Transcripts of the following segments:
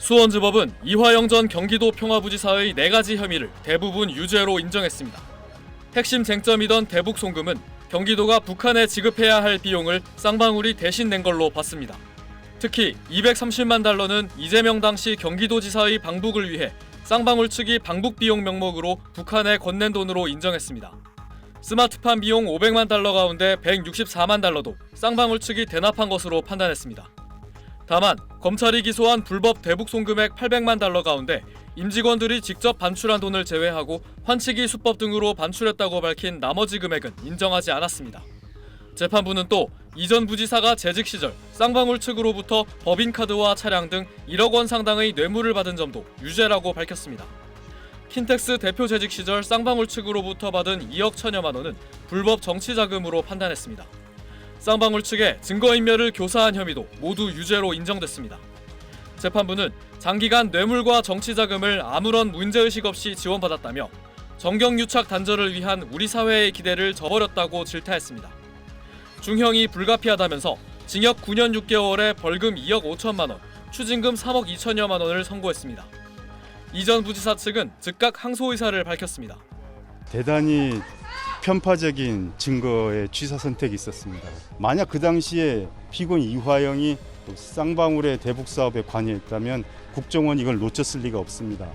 수원지법은 이화영 전 경기도 평화부지사의 4가지 혐의를 대부분 유죄로 인정했습니다. 핵심 쟁점이던 대북 송금은 경기도가 북한에 지급해야 할 비용을 쌍방울이 대신 낸 걸로 봤습니다. 특히 230만 달러는 이재명 당시 경기도지사의 방북을 위해 쌍방울 측이 방북 비용 명목으로 북한에 건넨 돈으로 인정했습니다. 스마트팜 비용 500만 달러 가운데 164만 달러도 쌍방울 측이 대납한 것으로 판단했습니다. 다만 검찰이 기소한 불법 대북 송금액 800만 달러 가운데 임직원들이 직접 반출한 돈을 제외하고 환치기 수법 등으로 반출했다고 밝힌 나머지 금액은 인정하지 않았습니다. 재판부는 또 이 전 부지사가 재직 시절 쌍방울 측으로부터 법인카드와 차량 등 1억 원 상당의 뇌물을 받은 점도 유죄라고 밝혔습니다. 킨텍스 대표 재직 시절 쌍방울 측으로부터 받은 2억 1천여만 원은 불법 정치자금으로 판단했습니다. 쌍방울 측의 증거인멸을 교사한 혐의도 모두 유죄로 인정됐습니다. 재판부는 장기간 뇌물과 정치자금을 아무런 문제의식 없이 지원받았다며 정경유착 단절을 위한 우리 사회의 기대를 저버렸다고 질타했습니다. 중형이 불가피하다면서 징역 9년 6개월에 벌금 2억 5천만 원, 추징금 3억 2천여만 원을 선고했습니다. 이 전 부지사 측은 즉각 항소 의사를 밝혔습니다. 대단히 편파적인 증거의 취사 선택이 있었습니다. 만약 그 당시에 피고인 이화영이 쌍방울의 대북 사업에 관여했다면 국정원이 이걸 놓쳤을 리가 없습니다.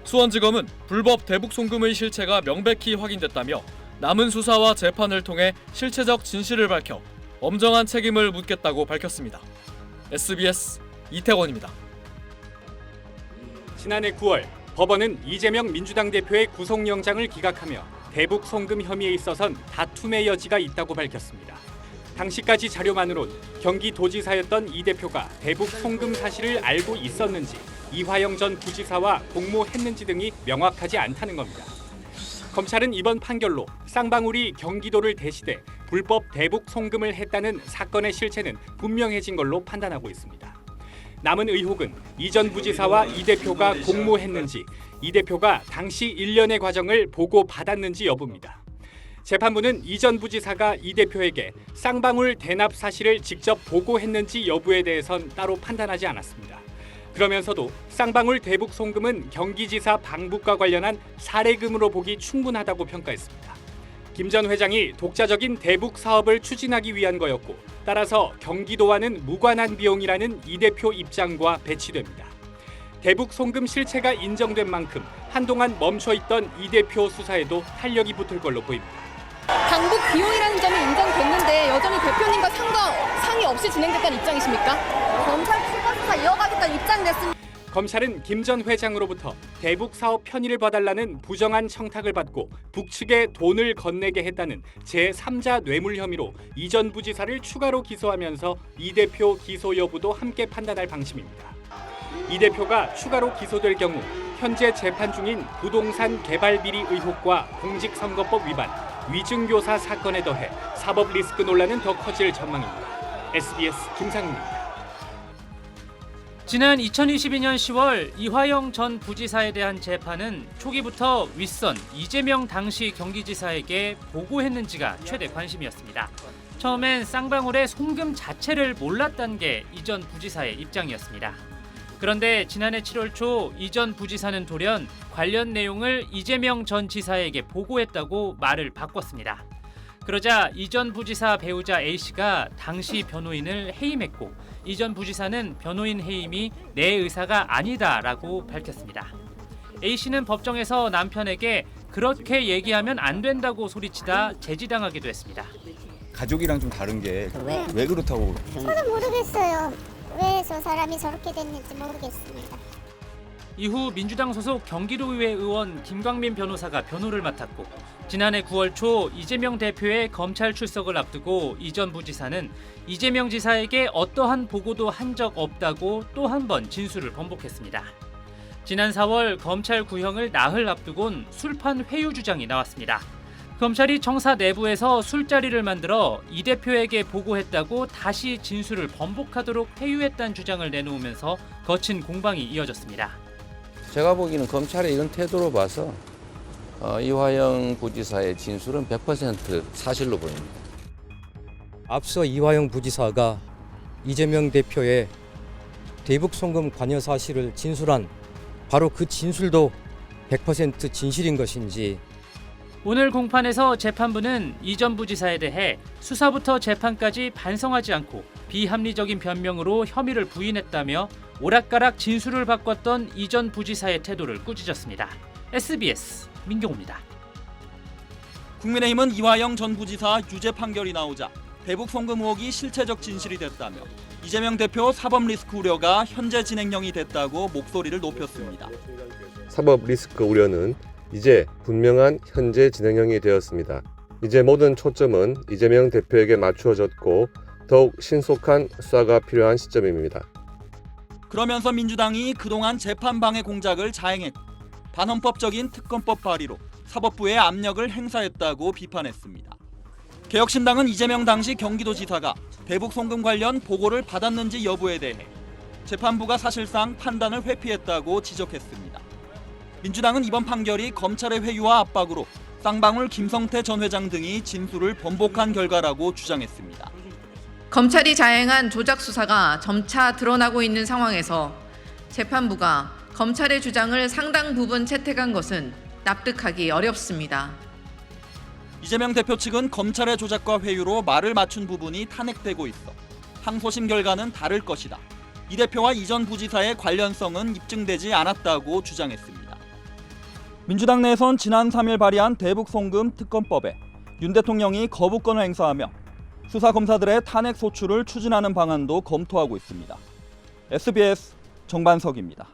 수원지검은 불법 대북 송금의 실체가 명백히 확인됐다며 남은 수사와 재판을 통해 실체적 진실을 밝혀 엄정한 책임을 묻겠다고 밝혔습니다. SBS 이태원입니다. 지난해 9월 법원은 이재명 민주당 대표의 구속영장을 기각하며 대북 송금 혐의에 있어선 다툼의 여지가 있다고 밝혔습니다. 당시까지 자료만으론 경기도지사였던 이 대표가 대북 송금 사실을 알고 있었는지 이화영 전 부지사와 공모했는지 등이 명확하지 않다는 겁니다. 검찰은 이번 판결로 쌍방울이 경기도를 대시돼 불법 대북 송금을 했다는 사건의 실체는 분명해진 걸로 판단하고 있습니다. 남은 의혹은 이 전 부지사와 이 대표가 공모했는지, 이 대표가 당시 일련의 과정을 보고받았는지 여부입니다. 재판부는 이 전 부지사가 이 대표에게 쌍방울 대납 사실을 직접 보고했는지 여부에 대해선 따로 판단하지 않았습니다. 그러면서도 쌍방울 대북 송금은 경기지사 방북과 관련한 사례금으로 보기 충분하다고 평가했습니다. 김 전 회장이 독자적인 대북 사업을 추진하기 위한 거였고 따라서 경기도와는 무관한 비용이라는 이 대표 입장과 배치됩니다. 대북 송금 실체가 인정된 만큼 한동안 멈춰있던 이 대표 수사에도 탄력이 붙을 걸로 보입니다. 방북 비용이라는 점이 인정됐는데 여전히 대표님과 상의 없이 진행됐다는 입장이십니까? 검찰 추가 수사 이어가겠다는 입장이 됐습니다. 검찰은 김 전 회장으로부터 대북 사업 편의를 봐달라는 부정한 청탁을 받고 북측에 돈을 건네게 했다는 제3자 뇌물 혐의로 이 전 부지사를 추가로 기소하면서 이 대표 기소 여부도 함께 판단할 방침입니다. 이 대표가 추가로 기소될 경우 현재 재판 중인 부동산 개발 비리 의혹과 공직선거법 위반, 위증교사 사건에 더해 사법 리스크 논란은 더 커질 전망입니다. SBS 김상훈입니다. 지난 2022년 10월 이화영 전 부지사에 대한 재판은 초기부터 윗선 이재명 당시 경기지사에게 보고했는지가 최대 관심이었습니다. 처음엔 쌍방울의 송금 자체를 몰랐다는 게 이 전 부지사의 입장이었습니다. 그런데 지난해 7월 초 이 전 부지사는 돌연 관련 내용을 이재명 전 지사에게 보고했다고 말을 바꿨습니다. 그러자 이 전 부지사 배우자 A씨가 당시 변호인을 해임했고 이 전 부지사는 변호인 해임이 내 의사가 아니다라고 밝혔습니다. A씨는 법정에서 남편에게 그렇게 얘기하면 안 된다고 소리치다 제지당하기도 했습니다. 가족이랑 좀 다른 게 왜 그렇다고? 저도 모르겠어요. 왜 저 사람이 저렇게 됐는지 모르겠습니다. 이후 민주당 소속 경기도의회 의원 김광민 변호사가 변호를 맡았고 지난해 9월 초 이재명 대표의 검찰 출석을 앞두고 이 전 부지사는 이재명 지사에게 어떠한 보고도 한 적 없다고 또 한 번 진술을 번복했습니다. 지난 4월 검찰 구형을 나흘 앞두곤 술판 회유 주장이 나왔습니다. 검찰이 청사 내부에서 술자리를 만들어 이 대표에게 보고했다고 다시 진술을 번복하도록 회유했다는 주장을 내놓으면서 거친 공방이 이어졌습니다. 제가 보기에는 검찰의 이런 태도로 봐서 이화영 부지사의 진술은 100% 사실로 보입니다. 앞서 이화영 부지사가 이재명 대표의 대북 송금 관여 사실을 진술한 바로 그 진술도 100% 진실인 것인지 오늘 공판에서 재판부는 이 전 부지사에 대해 수사부터 재판까지 반성하지 않고 비합리적인 변명으로 혐의를 부인했다며 오락가락 진술을 바꿨던 이 전 부지사의 태도를 꾸짖었습니다. SBS 민경호입니다. 국민의힘은 이화영 전 부지사 유죄 판결이 나오자 대북 송금 의혹이 실체적 진실이 됐다며 이재명 대표 사법 리스크 우려가 현재 진행형이 됐다고 목소리를 높였습니다. 사법 리스크 우려는 이제 분명한 현재 진행형이 되었습니다. 이제 모든 초점은 이재명 대표에게 맞추어졌고 더욱 신속한 수사가 필요한 시점입니다. 그러면서 민주당이 그동안 재판방해 공작을 자행했고 반헌법적인 특검법 발의로 사법부에 압력을 행사했다고 비판했습니다. 개혁신당은 이재명 당시 경기도지사가 대북 송금 관련 보고를 받았는지 여부에 대해 재판부가 사실상 판단을 회피했다고 지적했습니다. 민주당은 이번 판결이 검찰의 회유와 압박으로 쌍방울 김성태 전 회장 등이 진술을 번복한 결과라고 주장했습니다. 검찰이 자행한 조작 수사가 점차 드러나고 있는 상황에서 재판부가 검찰의 주장을 상당 부분 채택한 것은 납득하기 어렵습니다. 이재명 대표 측은 검찰의 조작과 회유로 말을 맞춘 부분이 탄핵되고 있어 항소심 결과는 다를 것이다. 이 대표와 이 전 부지사의 관련성은 입증되지 않았다고 주장했습니다. 민주당 내에선 지난 3일 발의한 대북 송금 특검법에 윤 대통령이 거부권을 행사하며 수사검사들의 탄핵 소추를 추진하는 방안도 검토하고 있습니다. SBS 정반석입니다.